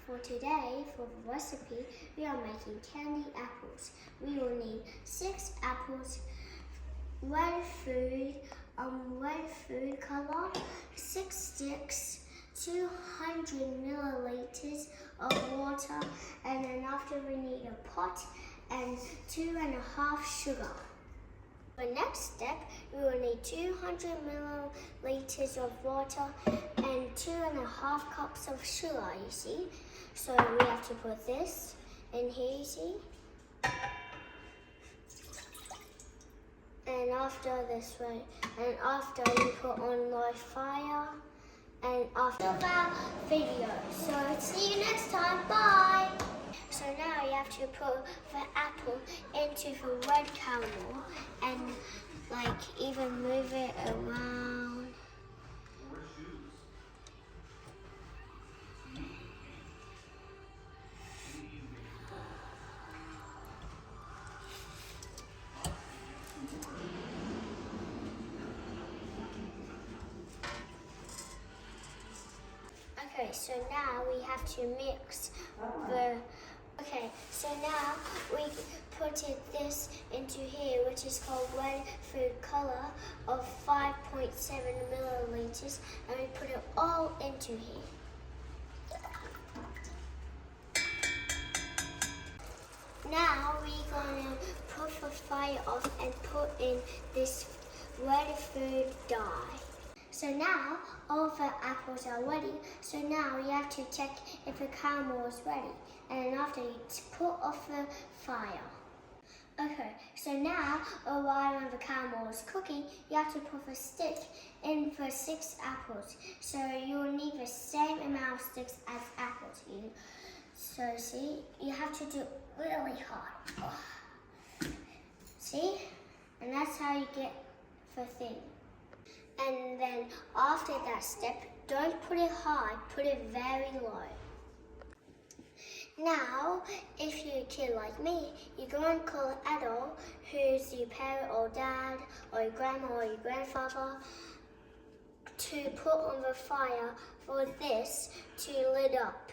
For today, for the recipe, we are making candy apples. We will need 6 apples, red food color, 6 sticks, 200 milliliters of water, and then after we need a pot and 2.5 sugar. The next step, we will need 200 milliliters of water and 2.5 cups of sugar, you see. So we have to put this in here, you see. And after this way, and after you put on live fire, and after our video. So see you next time, bye! So now you have to put the apple into the red caramel and like even move it around. Okay, so now we have to mix the... Okay, so now we put this into here, which is called red food color of 5.7 milliliters, and we put it all into here. Now we're gonna put the fire off and put in this red food dye. So now all the apples are ready. So now you have to check if the caramel is ready. And then after you put off the fire. Okay, so now while the caramel is cooking, you have to put the stick in for 6 apples. So you will need the same amount of sticks as apples. So see, you have to do it really hard. See? And that's how you get the thing. And then after that step, don't put it high, put it very low. Now, if you're a kid like me, you go and call an adult who's your parent or dad or your grandma or your grandfather to put on the fire for this to lit up.